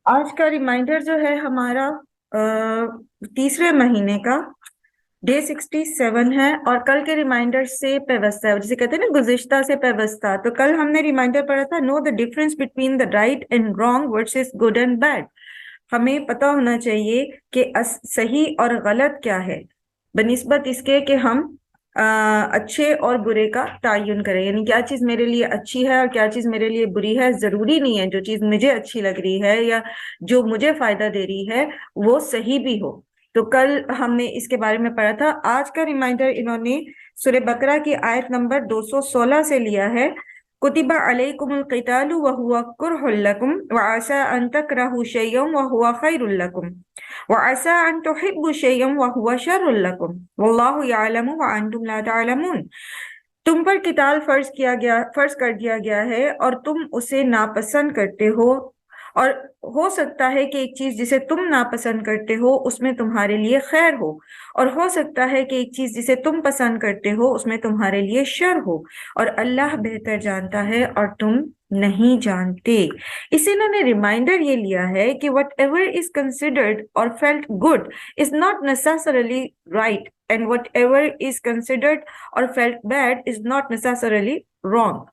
آج کا ریمائنڈر جو ہے ہمارا تیسرے مہینے کا ڈے 67 ہے، اور کل کے ریمائنڈر سے پیوستہ ہے، جسے کہتے ہیں نا گزشتہ سے پیوستہ. تو کل ہم نے ریمائنڈر پڑھا تھا know the difference between the right and wrong versus good and bad. ہمیں پتا ہونا چاہیے کہ صحیح اور غلط کیا ہے، بنسبت اس کے کہ ہم اچھے اور برے کا تعین کریں. یعنی کیا چیز میرے لیے اچھی ہے اور کیا چیز میرے لیے بری ہے. ضروری نہیں ہے جو چیز مجھے اچھی لگ رہی ہے یا جو مجھے فائدہ دے رہی ہے وہ صحیح بھی ہو. تو کل ہم نے اس کے بارے میں پڑھا تھا. آج کا ریمائنڈر انہوں نے سورہ بقرہ کی آیت نمبر 216 سے لیا ہے. کتب علیکم القتال وهو کرہ لکم وعسى ان تکرہوا شیئا وهو خیر لکم وعسى ان تحبوا شیئا وهو شر لکم واللہ یعلم وانتم لا تعلمون. تم پر قتال فرض کر دیا گیا ہے اور تم اسے ناپسند کرتے ہو، اور ہو سکتا ہے کہ ایک چیز جسے تم ناپسند کرتے ہو اس میں تمہارے لیے خیر ہو، اور ہو سکتا ہے کہ ایک چیز جسے تم پسند کرتے ہو اس میں تمہارے لیے شر ہو، اور اللہ بہتر جانتا ہے اور تم نہیں جانتے. اس سے انہوں نے ریمائنڈر یہ لیا ہے کہ whatever is considered or felt good is not necessarily right, and whatever is considered or felt bad is not necessarily wrong.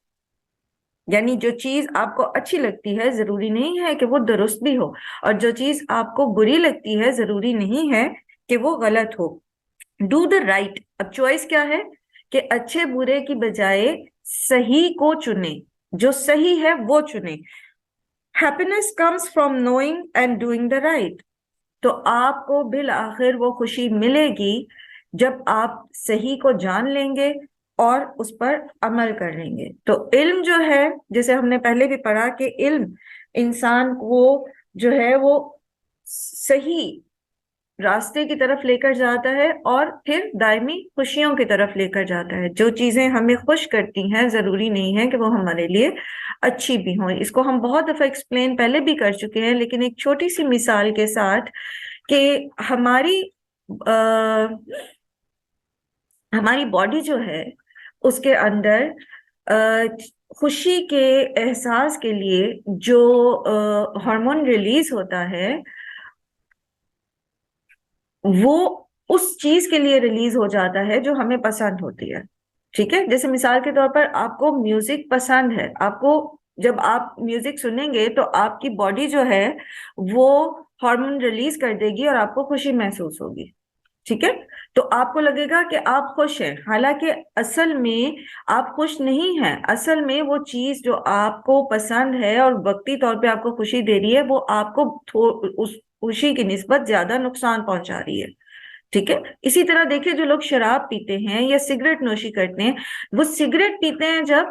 یعنی جو چیز آپ کو اچھی لگتی ہے ضروری نہیں ہے کہ وہ درست بھی ہو، اور جو چیز آپ کو بری لگتی ہے ضروری نہیں ہے کہ وہ غلط ہو. Do the right. اب چوائس کیا ہے کہ اچھے برے کی بجائے صحیح کو چنیں، جو صحیح ہے وہ چنیں. Happiness comes from knowing and doing the right. تو آپ کو بالآخر وہ خوشی ملے گی جب آپ صحیح کو جان لیں گے اور اس پر عمل کر لیں گے. تو علم جو ہے، جیسے ہم نے پہلے بھی پڑھا کہ علم انسان کو جو ہے وہ صحیح راستے کی طرف لے کر جاتا ہے اور پھر دائمی خوشیوں کی طرف لے کر جاتا ہے. جو چیزیں ہمیں خوش کرتی ہیں ضروری نہیں ہے کہ وہ ہمارے لیے اچھی بھی ہوں. اس کو ہم بہت دفعہ ایکسپلین پہلے بھی کر چکے ہیں، لیکن ایک چھوٹی سی مثال کے ساتھ کہ ہماری باڈی جو ہے اس کے اندر خوشی کے احساس کے لیے جو ہارمون ریلیز ہوتا ہے وہ اس چیز کے لیے ریلیز ہو جاتا ہے جو ہمیں پسند ہوتی ہے. ٹھیک ہے، جیسے مثال کے طور پر آپ کو میوزک پسند ہے، آپ کو جب آپ میوزک سنیں گے تو آپ کی باڈی جو ہے وہ ہارمون ریلیز کر دے گی اور آپ کو خوشی محسوس ہوگی. ٹھیک ہے، تو آپ کو لگے گا کہ آپ خوش ہیں، حالانکہ اصل میں آپ خوش نہیں ہیں. اصل میں وہ چیز جو آپ کو پسند ہے اور وقتی طور پہ آپ کو خوشی دے رہی ہے وہ آپ کو اس خوشی کی نسبت زیادہ نقصان پہنچا رہی ہے. ٹھیک ہے، اسی طرح دیکھیں جو لوگ شراب پیتے ہیں یا سگریٹ نوشی کرتے ہیں، وہ سگریٹ پیتے ہیں جب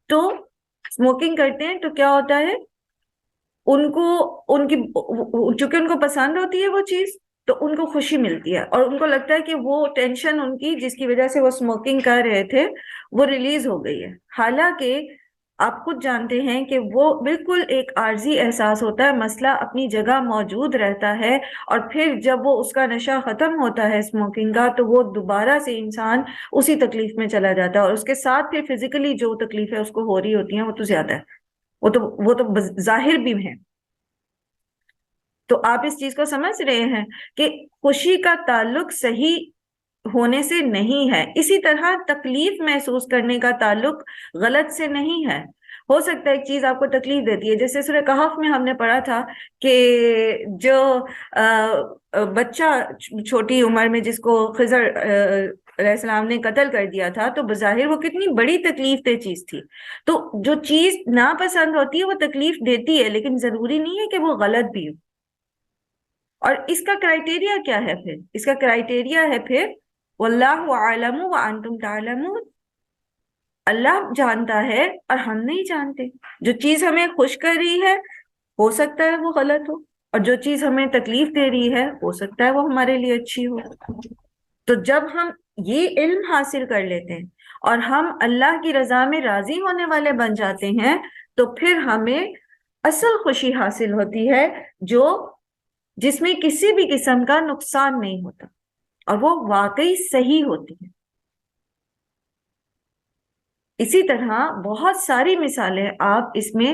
تو اسموکنگ کرتے ہیں تو کیا ہوتا ہے، چونکہ ان کو پسند ہوتی ہے وہ چیز تو ان کو خوشی ملتی ہے، اور ان کو لگتا ہے کہ وہ ٹینشن ان کی جس کی وجہ سے وہ اسموکنگ کر رہے تھے وہ ریلیز ہو گئی ہے. حالانکہ آپ خود جانتے ہیں کہ وہ بالکل ایک عارضی احساس ہوتا ہے، مسئلہ اپنی جگہ موجود رہتا ہے، اور پھر جب وہ اس کا نشہ ختم ہوتا ہے اسموکنگ کا تو وہ دوبارہ سے انسان اسی تکلیف میں چلا جاتا ہے، اور اس کے ساتھ پھر فزیکلی جو تکلیف ہے اس کو ہو رہی ہوتی ہیں وہ تو زیادہ ہے، وہ تو ظاہر بھی ہے. تو آپ اس چیز کو سمجھ رہے ہیں کہ خوشی کا تعلق صحیح ہونے سے نہیں ہے. اسی طرح تکلیف محسوس کرنے کا تعلق غلط سے نہیں ہے. ہو سکتا ہے ایک چیز آپ کو تکلیف دیتی ہے، جیسے سورہ کہف میں ہم نے پڑھا تھا کہ جو بچہ چھوٹی عمر میں جس کو خضر علیہ السلام نے قتل کر دیا تھا، تو بظاہر وہ کتنی بڑی تکلیف دہ چیز تھی. تو جو چیز ناپسند ہوتی ہے وہ تکلیف دیتی ہے، لیکن ضروری نہیں ہے کہ وہ غلط بھی ہو. اور اس کا کرائٹیریا کیا ہے پھر؟ اس کا کرائٹیریا ہے پھر واللہ اعلم وانتم تعلمون. اللہ جانتا ہے اور ہم نہیں جانتے. جو چیز ہمیں خوش کر رہی ہے ہو سکتا ہے وہ غلط ہو، اور جو چیز ہمیں تکلیف دے رہی ہے ہو سکتا ہے وہ ہمارے لیے اچھی ہو. تو جب ہم یہ علم حاصل کر لیتے ہیں اور ہم اللہ کی رضا میں راضی ہونے والے بن جاتے ہیں تو پھر ہمیں اصل خوشی حاصل ہوتی ہے جس میں کسی بھی قسم کا نقصان نہیں ہوتا، اور وہ واقعی صحیح ہوتی ہے. اسی طرح بہت ساری مثالیں آپ اس میں